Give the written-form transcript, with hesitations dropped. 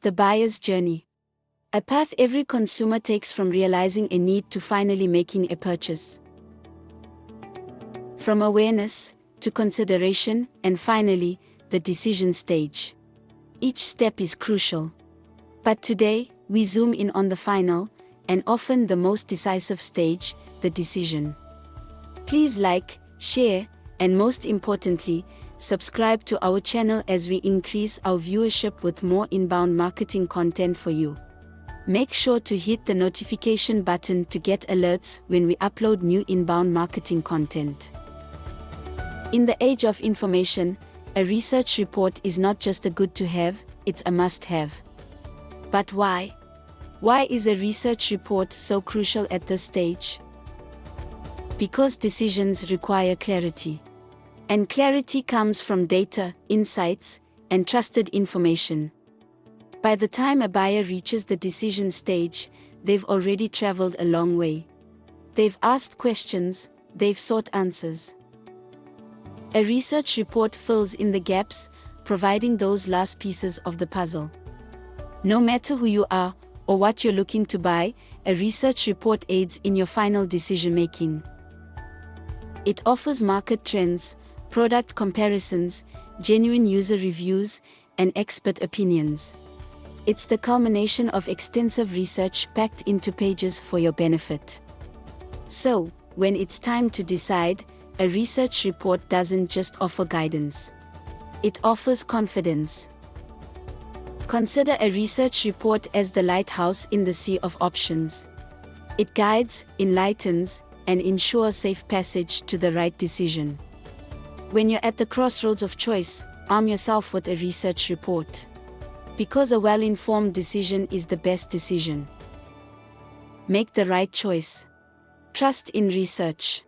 The buyer's journey. A path every consumer takes from realizing a need to finally making a purchase. From awareness, to consideration, and finally, the decision stage. Each step is crucial. But today, we zoom in on the final, and often the most decisive stage, the decision. Please like, share, and most importantly, subscribe to our channel as we increase our viewership with more inbound marketing content for you. Make sure to hit the notification button to get alerts when we upload new inbound marketing content. In the age of information, a research report is not just a good to have, it's a must-have. But why? Why is a research report so crucial at this stage? Because decisions require clarity. And clarity comes from data, insights, and trusted information. By the time a buyer reaches the decision stage, they've already traveled a long way. They've asked questions, they've sought answers. A research report fills in the gaps, providing those last pieces of the puzzle. No matter who you are, or what you're looking to buy, a research report aids in your final decision-making. It offers market trends, product comparisons, genuine user reviews, and expert opinions. It's the culmination of extensive research packed into pages for your benefit. So, when it's time to decide, a research report doesn't just offer guidance. It offers confidence. Consider a research report as the lighthouse in the sea of options. It guides, enlightens, and ensures safe passage to the right decision. When you're at the crossroads of choice, arm yourself with a research report. Because a well-informed decision is the best decision. Make the right choice. Trust in research.